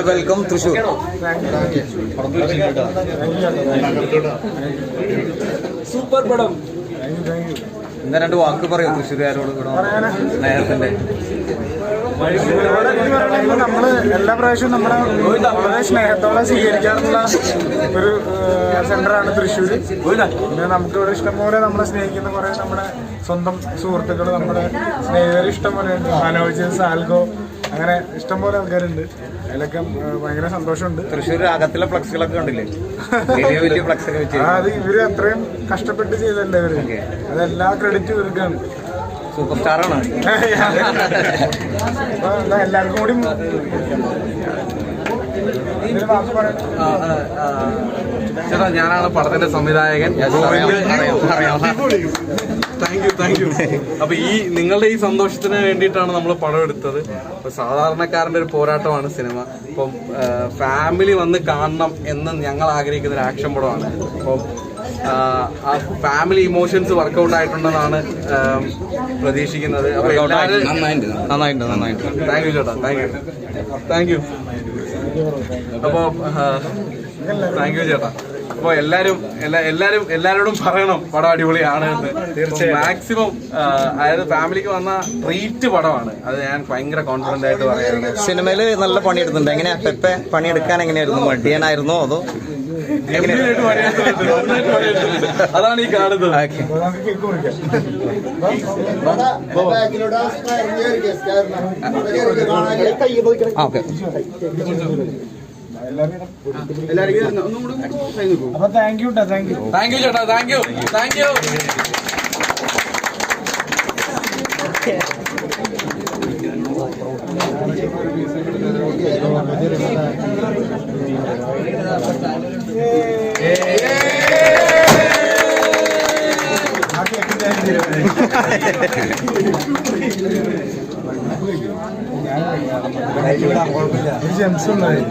Welcome Thrissur. Super പടം. എന്താ രണ്ട് വാക്ക് പറയൂ തൃശ്ശൂരുകാരോട് സ്നേഹത്തിന്റെ? നമ്മള് എല്ലാ പ്രാവശ്യവും നമ്മളെ വളരെ സ്നേഹത്തോടെ സ്വീകരിക്കാറുള്ള ഒരു സെന്ററാണ് തൃശ്ശൂർ. പിന്നെ നമുക്ക് ഇവിടെ ഇഷ്ടംപോലെ നമ്മളെ സ്നേഹിക്കുന്ന കുറെ നമ്മുടെ സ്വന്തം സുഹൃത്തുക്കൾ, നമ്മുടെ സ്നേഹിതർ ഇഷ്ടംപോലെ ഉണ്ട്. മനോജ്, സാൽഗോ, അങ്ങനെ ഇഷ്ടംപോലെ ആൾക്കാരുണ്ട്. അതിലൊക്കെ ഭയങ്കര സന്തോഷമുണ്ട്. തൃശ്ശൂർ അകത്തിലെ ഫ്ലക്സുകളൊക്കെ കണ്ടില്ലേ? വലിയ ഫ്ലക്സ് ഒക്കെ വെച്ച് അത് ഇവര് അത്രയും കഷ്ടപ്പെട്ട് ചെയ്തല്ലേ ഇവര്. അതെല്ലാ ക്രെഡിറ്റ് ഇവർക്കാണ്. സൂപ്പർ സ്റ്റാറാണ്. എല്ലാവർക്കും കൂടി ചേട്ടാ, ഞാനാണ് പടത്തിന്റെ സംവിധായകൻ. Thank you. അപ്പൊ നിങ്ങളുടെ ഈ സന്തോഷത്തിന് വേണ്ടിയിട്ടാണ് നമ്മൾ പടം എടുത്തത്. അപ്പൊ സാധാരണക്കാരന്റെ ഒരു പോരാട്ടമാണ് സിനിമ. അപ്പം ഫാമിലി വന്ന് കാണണം എന്ന് ഞങ്ങൾ ആഗ്രഹിക്കുന്ന ഒരു ആക്ഷൻ പടമാണ്. അപ്പം ആ ഫാമിലി ഇമോഷൻസ് വർക്കൗട്ട് ആയിട്ടുണ്ടെന്നാണ് പ്രതീക്ഷിക്കുന്നത്. അപ്പൊ നന്നായിട്ട് താങ്ക് യു ചേട്ടാ, താങ്ക് യു. അപ്പൊ താങ്ക് യു ചേട്ടാ. അപ്പൊ എല്ലാരോടും പറയണം പടം അടിപൊളിയാണ് എന്ന്. തീർച്ചയായും മാക്സിമം അതായത് ഫാമിലിക്ക് വന്ന ട്രീറ്റ് പടമാണ്. അത് ഞാൻ ഭയങ്കര കോൺഫിഡന്റ് ആയിട്ട് പറയുന്നത്. സിനിമയില് നല്ല പണിയെടുത്തുണ്ട്. എങ്ങനെയാ പെപ്പെ പണിയെടുക്കാൻ എങ്ങനെയായിരുന്നു? മടിയനായിരുന്നോ അതോ? അതാണ് ഈ കാണുന്നത്. ഓക്കെ. അപ്പൊ താങ്ക് യു ചേട്ടാ, താങ്ക് യു. ജെംസുണ്ടായി.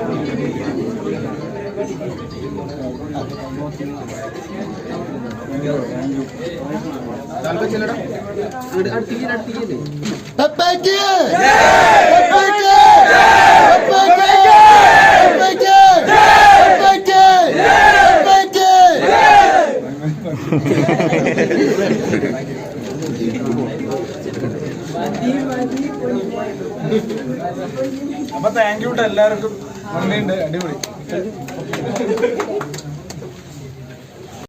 അപ്പൊ താങ്ക് യു എല്ലാവർക്കും. നന്ദിയുണ്ട്. അടിപൊളി.